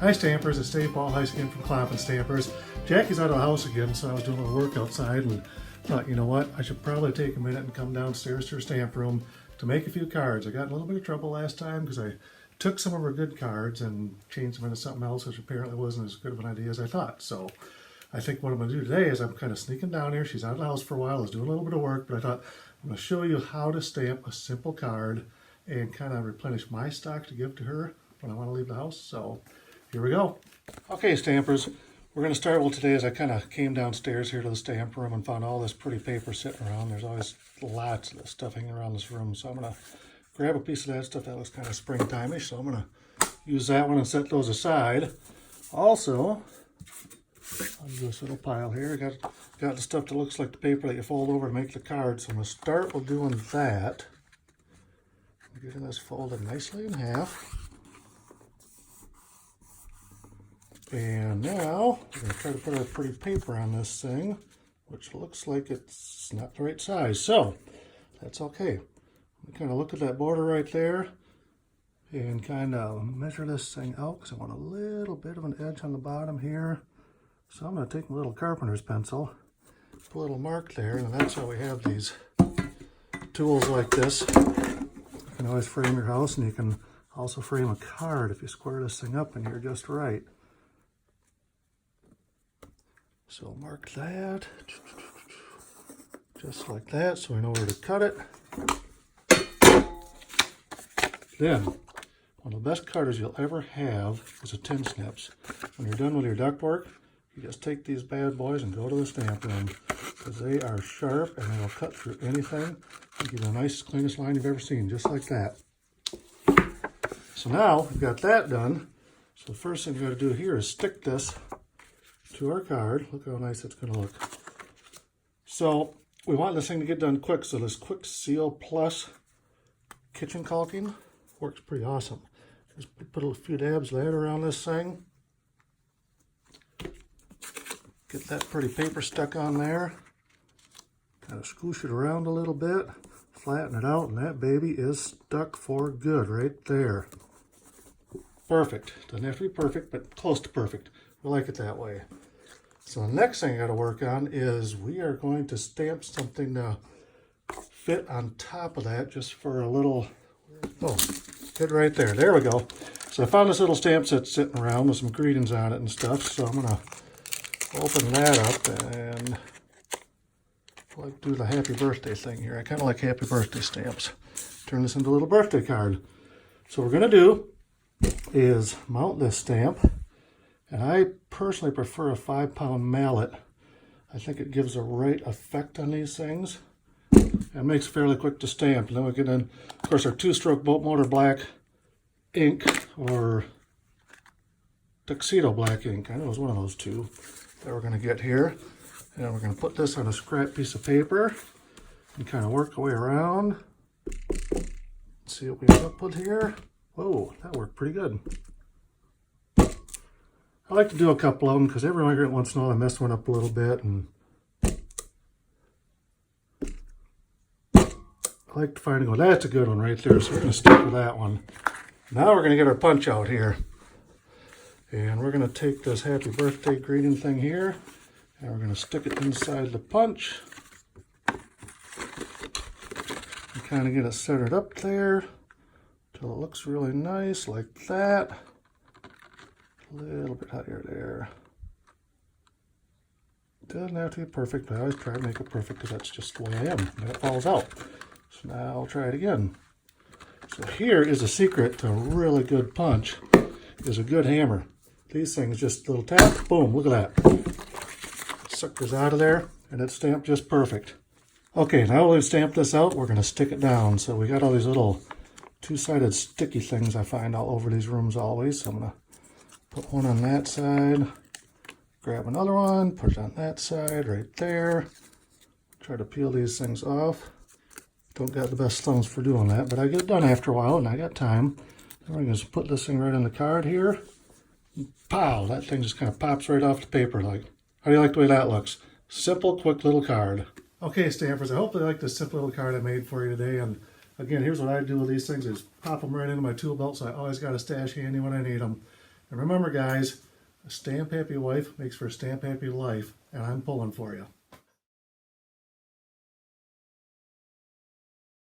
Hi Stampers, it's Dave Bolhuis again from Klompen Stampers. Jackie's out of the house again, so I was doing a little work outside and thought, you know what, I should probably take a minute and come downstairs to her stamp room to make a few cards. I got in a little bit of trouble last time because I took some of her good cards and changed them into something else, which apparently wasn't as good of an idea as I thought. So I think what I'm going to do today is I'm kind of sneaking down here. She's out of the house for a while. I was doing a little bit of work, but I thought I'm going to show you how to stamp a simple card and kind of replenish my stock to give to her when I want to leave the house. So here we go. Okay, Stampers, we're going to start with today as I kind of came downstairs here to the stamp room and found all this pretty paper sitting around. There's always lots of this stuff hanging around this room. So I'm going to grab a piece of that stuff that looks kind of springtime-ish. So I'm going to use that one and set those aside. Also, I'll do this little pile here. I got the stuff that looks like the paper that you fold over to make the card. So I'm going to start with doing that. Getting this folded nicely in half. And now we're going to try to put our pretty paper on this thing, which looks like it's not the right size. So that's okay. I'm kind of look at that border right there and kind of measure this thing out because I want a little bit of an edge on the bottom here. So I'm going to take my little carpenter's pencil, put a little mark there, and that's how we have these tools like this. You can always frame your house, and you can also frame a card if you square this thing up and you're just right. So mark that, just like that, so we know where to cut it. Then, one of the best cutters you'll ever have is a tin snips. When you're done with your ductwork, you just take these bad boys and go to the stamp room, because they are sharp and they will cut through anything and give you the nicest, cleanest line you've ever seen, just like that. So now we've got that done. So the first thing we got to do here is stick this to our card. Look how nice it's going to look. So we want this thing to get done quick, so this Quick Seal Plus kitchen caulking works pretty awesome. Just put a few dabs of that around this thing. Get that pretty paper stuck on there. Kind of squish it around a little bit, flatten it out, and that baby is stuck for good right there. Perfect. Doesn't have to be perfect, but close to perfect. We like it that way. So the next thing I got to work on is we are going to stamp something to fit on top of that just for a little, oh, fit right there. There we go. So I found this little stamp set sitting around with some greetings on it and stuff. So I'm going to open that up and like do the happy birthday thing here. I kind of like happy birthday stamps. Turn this into a little birthday card. So what we're going to do is mount this stamp. And I personally prefer a 5-pound mallet. I think it gives the right effect on these things. It makes it fairly quick to stamp. And then we get in, of course, our 2-stroke boat motor black ink or tuxedo black ink. I know it was one of those two that we're going to get here. And we're going to put this on a scrap piece of paper and kind of work our way around. Let's see what we end up with here. Whoa, that worked pretty good. I like to do a couple of them because every once in a while I mess one up a little bit, and I like to find and go, that's a good one right there, so we're going to stick with that one. Now we're going to get our punch out here. And we're going to take this happy birthday greeting thing here, and we're going to stick it inside the punch. And kind of get it centered up there until it looks really nice like that. A little bit higher there. Doesn't have to be perfect, but I always try to make it perfect because that's just the way I am. And it falls out. So now I'll try it again. So here is a secret to a really good punch, is a good hammer. These things just a little tap, boom, look at that. Suckers out of there, and it's stamped just perfect. Okay, now we've stamped this out, we're going to stick it down. So we got all these little two-sided sticky things I find all over these rooms always. So I'm going to put one on that side, grab another one, put it on that side right there. Try to peel these things off. Don't got the best thumbs for doing that, but I get it done after a while and I got time. Then we're going to put this thing right on the card here. Pow! That thing just kind of pops right off the paper. Like, how do you like the way that looks? Simple, quick little card. Okay, Stampers, I hope you like this simple little card I made for you today. And again, here's what I do with these things is pop them right into my tool belt, so I always got a stash handy when I need them. And remember, guys, a stamp happy wife makes for a stamp happy life, and I'm pulling for you.